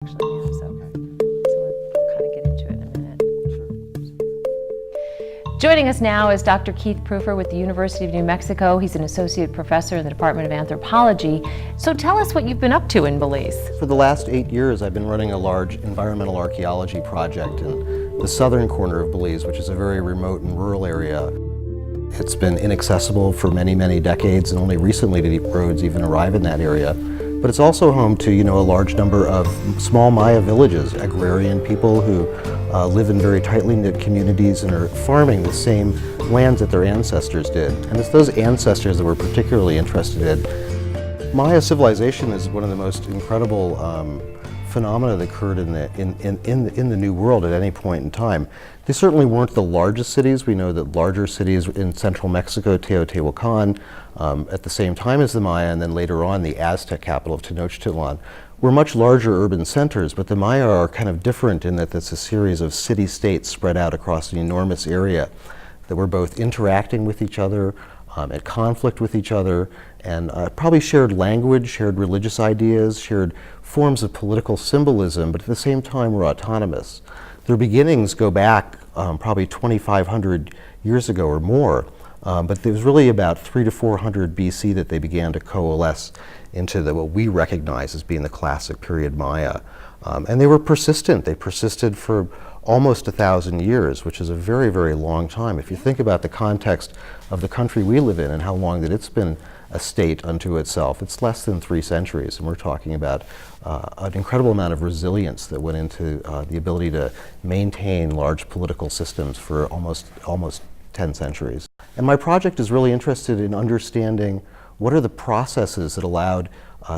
Actually, yeah, so we'll kind of get into it in a minute. Joining us now is Dr. Keith Prüfer with the University of New Mexico. He's an associate professor in the Department of Anthropology. So tell us what you've been up to in Belize. For the last 8 years, I've been running a large environmental archaeology project in the southern corner of Belize, which is a very remote and rural area. It's been inaccessible for many, many decades, and only recently did roads even arrive in that area. But it's also home to, a large number of small Maya villages, agrarian people who live in very tightly knit communities and are farming the same lands that their ancestors did. And it's those ancestors that we're particularly interested in. Maya civilization is one of the most incredible phenomena that occurred in the New World at any point in time. They certainly weren't the largest cities. We know that larger cities in central Mexico, Teotihuacan, at the same time as the Maya, and then later on the Aztec capital of Tenochtitlan, were much larger urban centers, but the Maya are kind of different in that it's a series of city-states spread out across an enormous area that were both interacting with each other, at conflict with each other, and probably shared language, shared religious ideas, shared forms of political symbolism, but at the same time were autonomous. Their beginnings go back probably 2,500 years ago or more, but it was really about 300 to 400 BC that they began to coalesce into what we recognize as being the classic period Maya. And they were persistent. They persisted for almost 1,000 years, which is a very, very long time. If you think about the context of the country we live in and how long that it's been a state unto itself, it's less than 3 centuries, and we're talking about an incredible amount of resilience that went into the ability to maintain large political systems for almost 10 centuries. And my project is really interested in understanding what are the processes that allowed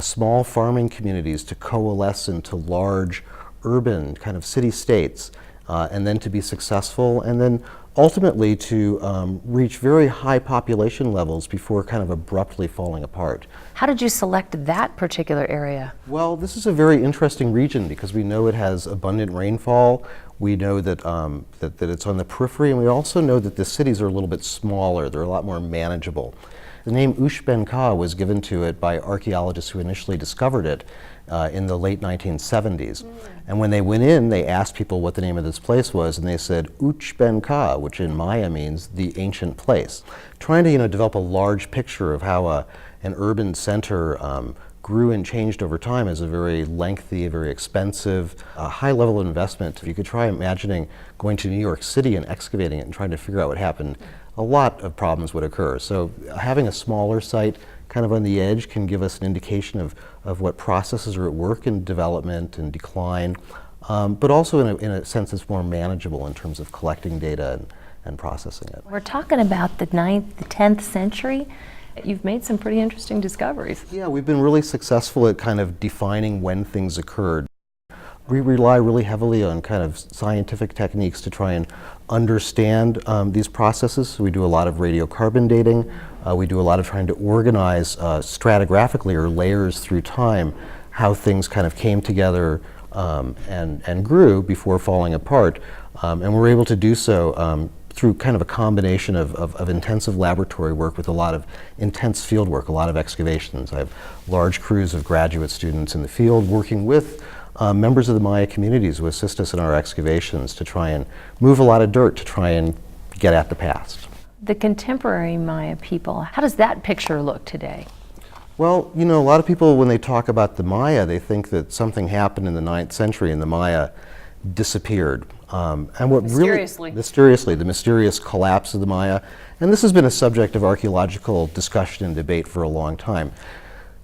small farming communities to coalesce into large urban kind of city-states, and then to be successful, and then ultimately to reach very high population levels before kind of abruptly falling apart. How did you select that particular area? Well, this is a very interesting region because we know it has abundant rainfall. We know that, that it's on the periphery, and we also know that the cities are a little bit smaller. They're a lot more manageable. The name Ushbenka was given to it by archaeologists who initially discovered it in the late 1970s. And when they went in, they asked people what the name of this place was, and they said Uchbenka, which in Maya means the ancient place. Trying to develop a large picture of how an urban center grew and changed over time is a very lengthy, very expensive, high level of investment. If you could try imagining going to New York City and excavating it and trying to figure out what happened, a lot of problems would occur. So having a smaller site kind of on the edge can give us an indication of what processes are at work in development and decline, but also in a sense it's more manageable in terms of collecting data and processing it. We're talking about the 9th, the 10th century. You've made some pretty interesting discoveries. Yeah, we've been really successful at kind of defining when things occurred. We rely really heavily on kind of scientific techniques to try and understand these processes. So we do a lot of radiocarbon dating. We do a lot of trying to organize stratigraphically or layers through time how things kind of came together and grew before falling apart. And we're able to do so through kind of a combination of intensive laboratory work with a lot of intense field work, a lot of excavations. I have large crews of graduate students in the field working with members of the Maya communities who assist us in our excavations to try and move a lot of dirt to try and get at the past. The contemporary Maya people, how does that picture look today? Well, a lot of people when they talk about the Maya, they think that something happened in the 9th century and the Maya disappeared. And what mysteriously, the mysterious collapse of the Maya. And this has been a subject of archaeological discussion and debate for a long time.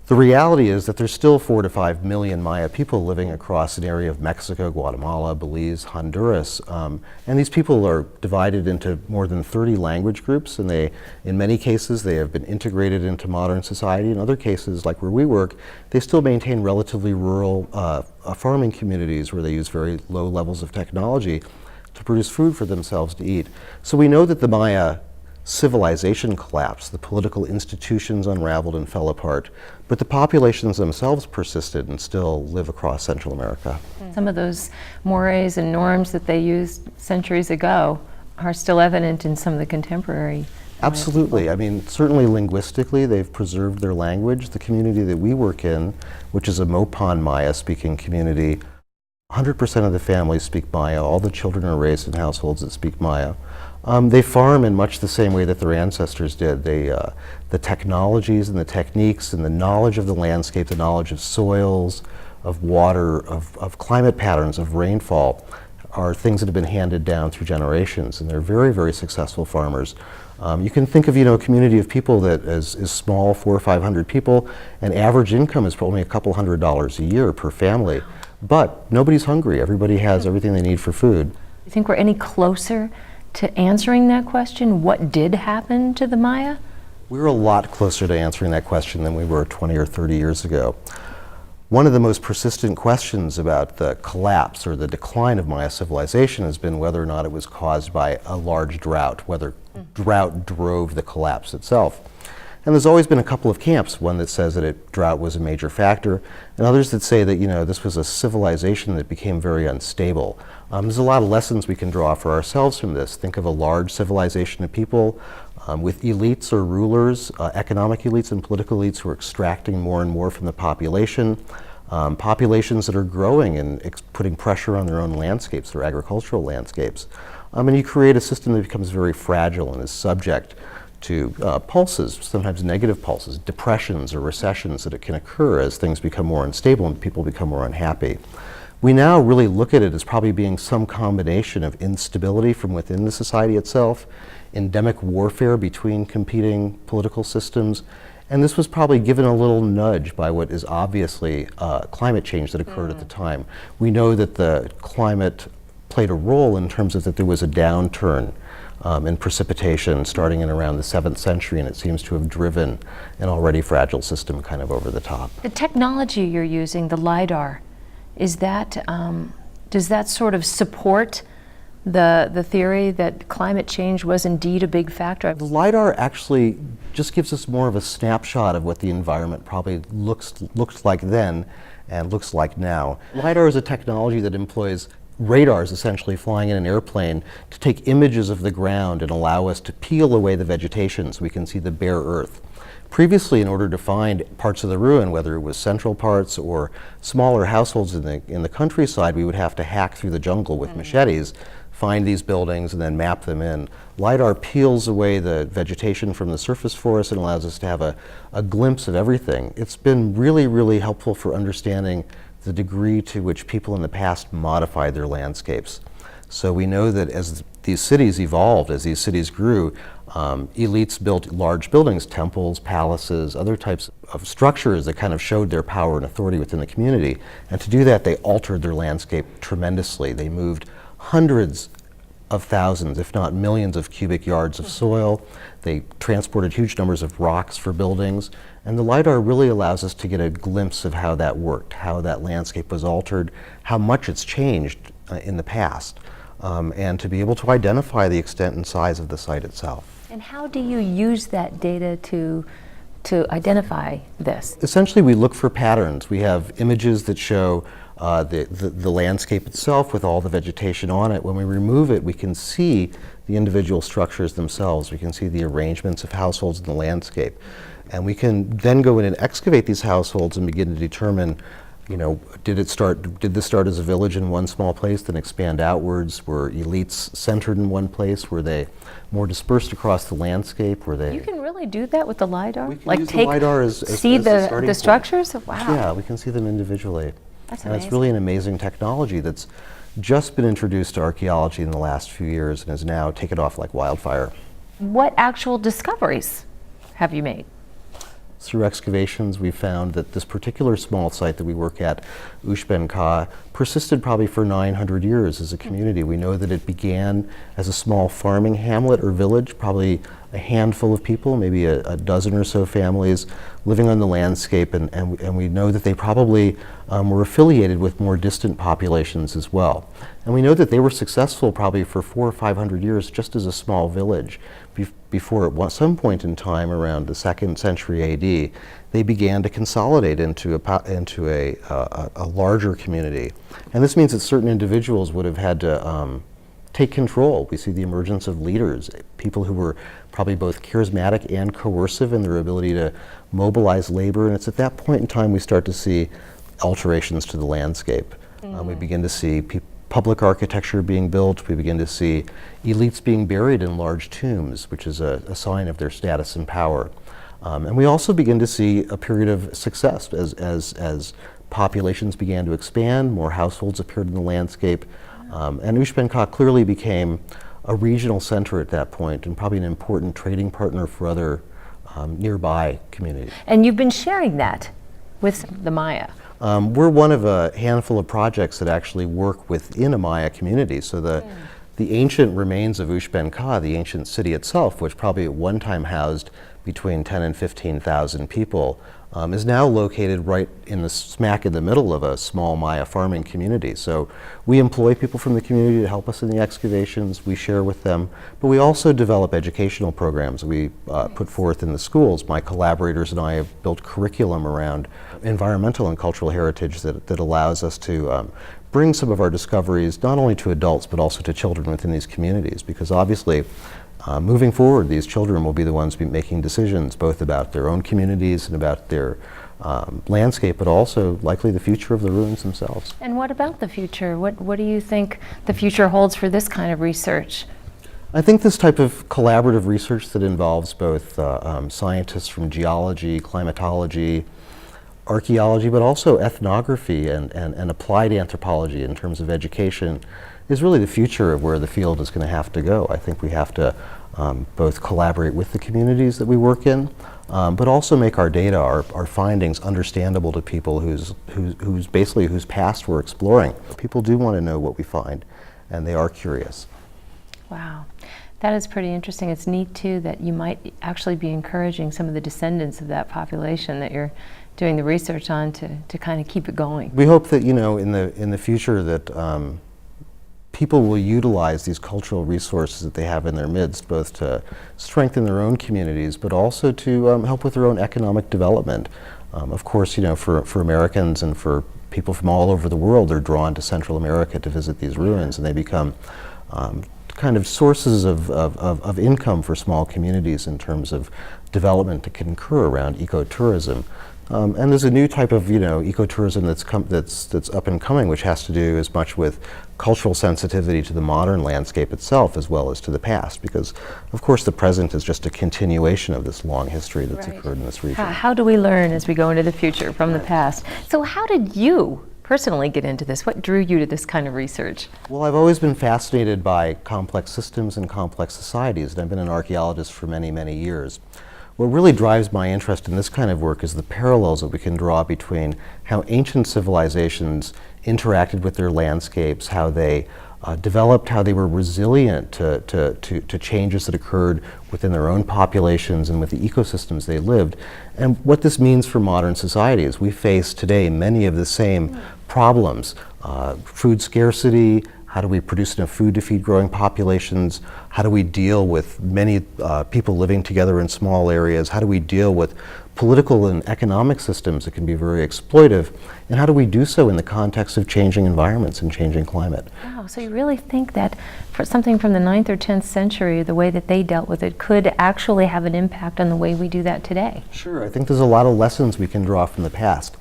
The reality is that there's still 4 to 5 million Maya people living across an area of Mexico, Guatemala, Belize, Honduras. And these people are divided into more than 30 language groups, and in many cases, they have been integrated into modern society. In other cases, like where we work, they still maintain relatively rural farming communities where they use very low levels of technology to produce food for themselves to eat. So we know that the Maya civilization collapsed, the political institutions unraveled and fell apart, but the populations themselves persisted and still live across Central America. Some of those mores and norms that they used centuries ago are still evident in some of the contemporary. Absolutely. I mean, certainly linguistically, they've preserved their language. The community that we work in, which is a Mopan Maya speaking community, 100% of the families speak Maya. All the children are raised in households that speak Maya. They farm in much the same way that their ancestors did. The technologies and the techniques and the knowledge of the landscape, the knowledge of soils, of water, of climate patterns, of rainfall, are things that have been handed down through generations, and they're very, very successful farmers. You can think of, a community of people that is small, 400 or 500 people, and average income is only a couple $100s a year per family. But nobody's hungry. Everybody has everything they need for food. You think we're any closer to answering that question? What did happen to the Maya? We're a lot closer to answering that question than we were 20 or 30 years ago. One of the most persistent questions about the collapse or the decline of Maya civilization has been whether or not it was caused by a large drought, whether drought drove the collapse itself. And there's always been a couple of camps, one that says that drought was a major factor, and others that say that this was a civilization that became very unstable. There's a lot of lessons we can draw for ourselves from this. Think of a large civilization of people with elites or rulers, economic elites and political elites who are extracting more and more from the population, populations that are growing and putting pressure on their own landscapes, their agricultural landscapes. And you create a system that becomes very fragile and is subject to pulses, sometimes negative pulses, depressions or recessions that it can occur as things become more unstable and people become more unhappy. We now really look at it as probably being some combination of instability from within the society itself, endemic warfare between competing political systems, and this was probably given a little nudge by what is obviously climate change that occurred at the time. We know that the climate played a role in terms of that there was a downturn in precipitation starting in around the 7th century, and it seems to have driven an already fragile system kind of over the top. The technology you're using, the LIDAR, is that, does that sort of support the theory that climate change was indeed a big factor? The LIDAR actually just gives us more of a snapshot of what the environment probably looked like then and looks like now. LIDAR is a technology that employs radars essentially flying in an airplane to take images of the ground and allow us to peel away the vegetation so we can see the bare earth. Previously, in order to find parts of the ruin, whether it was central parts or smaller households in the countryside, we would have to hack through the jungle with machetes, find these buildings, and then map them in. LIDAR peels away the vegetation from the surface for us and allows us to have a glimpse of everything. It's been really, really helpful for understanding the degree to which people in the past modified their landscapes. So we know that as these cities evolved, as these cities grew, elites built large buildings, temples, palaces, other types of structures that kind of showed their power and authority within the community. And to do that, they altered their landscape tremendously. They moved hundreds of thousands, if not millions, of cubic yards of soil. They transported huge numbers of rocks for buildings. And the LIDAR really allows us to get a glimpse of how that worked, how that landscape was altered, how much it's changed in the past, and to be able to identify the extent and size of the site itself. And how do you use that data to identify this? Essentially, we look for patterns. We have images that show the landscape itself with all the vegetation on it. When we remove it, we can see the individual structures themselves. We can see the arrangements of households in the landscape. And we can then go in and excavate these households and begin to determine, did this start as a village in one small place, then expand outwards? Were elites centered in one place? Were they more dispersed across the landscape? Were they? You can really do that with the LIDAR? We can use the LIDAR as see the the structures? Wow. Yeah, we can see them individually. That's and amazing. it's really an amazing technology that's just been introduced to archaeology in the last few years and has now taken off like wildfire. What actual discoveries have you made? Through excavations, we found that this particular small site that we work at, Ushben Ka, persisted probably for 900 years as a community. We know that it began as a small farming hamlet or village, probably a handful of people, maybe a dozen or so families living on the landscape, and we know that they probably were affiliated with more distant populations as well. And we know that they were successful probably for 400 or 500 years just as a small village before at some point in time around the 2nd century AD, they began to consolidate into a larger community. And this means that certain individuals would have had to take control. We see the emergence of leaders, people who were probably both charismatic and coercive in their ability to mobilize labor. And it's at that point in time we start to see alterations to the landscape. We begin to see public architecture being built. We begin to see elites being buried in large tombs, which is a sign of their status and power. And we also begin to see a period of success as populations began to expand, more households appeared in the landscape, and Ushbenka clearly became a regional center at that point and probably an important trading partner for other nearby communities. And you've been sharing that with the Maya. We're one of a handful of projects that actually work within a Maya community. So the ancient remains of Ushbenka, the ancient city itself, which probably at one time housed between 10 and 15,000 people, is now located right in the smack in the middle of a small Maya farming community. So we employ people from the community to help us in the excavations. We share with them, but we also develop educational programs we put forth in the schools. My collaborators and I have built curriculum around environmental and cultural heritage that allows us to bring some of our discoveries not only to adults but also to children within these communities, because obviously moving forward, these children will be the ones making decisions both about their own communities and about their landscape, but also likely the future of the ruins themselves. And what about the future? What do you think the future holds for this kind of research? I think this type of collaborative research that involves both scientists from geology, climatology, archaeology, but also ethnography and applied anthropology in terms of education is really the future of where the field is going to have to go. I think we have to both collaborate with the communities that we work in, but also make our data, our findings understandable to people whose past we're exploring. People do want to know what we find, and they are curious. Wow. That is pretty interesting. It's neat too that you might actually be encouraging some of the descendants of that population that you're doing the research on to kind of keep it going. We hope that, in the future that people will utilize these cultural resources that they have in their midst, both to strengthen their own communities, but also to help with their own economic development. Of course, for Americans and for people from all over the world, they're drawn to Central America to visit these ruins, and they become kind of sources of income for small communities in terms of development that can occur around ecotourism. And there's a new type of ecotourism that's up and coming, which has to do as much with cultural sensitivity to the modern landscape itself as well as to the past, because of course the present is just a continuation of this long history that's occurred in this region. How do we learn as we go into the future from the past? So how did you personally get into this? What drew you to this kind of research? Well, I've always been fascinated by complex systems and complex societies, and I've been an archaeologist for many, many years. What really drives my interest in this kind of work is the parallels that we can draw between how ancient civilizations interacted with their landscapes, how they developed, how they were resilient to changes that occurred within their own populations and with the ecosystems they lived, and what this means for modern societies. We face today many of the same problems, food scarcity. How do we produce enough food to feed growing populations? How do we deal with many people living together in small areas? How do we deal with political and economic systems that can be very exploitive? And how do we do so in the context of changing environments and changing climate? Wow, so you really think that for something from the 9th or 10th century, the way that they dealt with it could actually have an impact on the way we do that today? Sure, I think there's a lot of lessons we can draw from the past.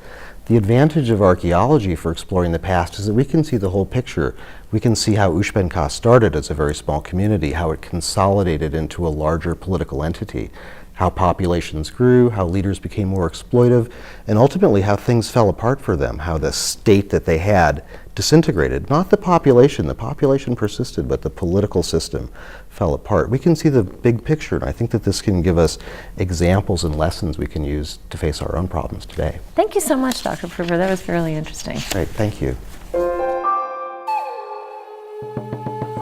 The advantage of archaeology for exploring the past is that we can see the whole picture. We can see how Ushbenka started as a very small community, how it consolidated into a larger political entity, how populations grew, how leaders became more exploitive, and ultimately how things fell apart for them, how the state that they had disintegrated. Not the population persisted, but the political system fell apart. We can see the big picture, and I think that this can give us examples and lessons we can use to face our own problems today. Thank you so much, Dr. Prover. That was really interesting. Great, thank you.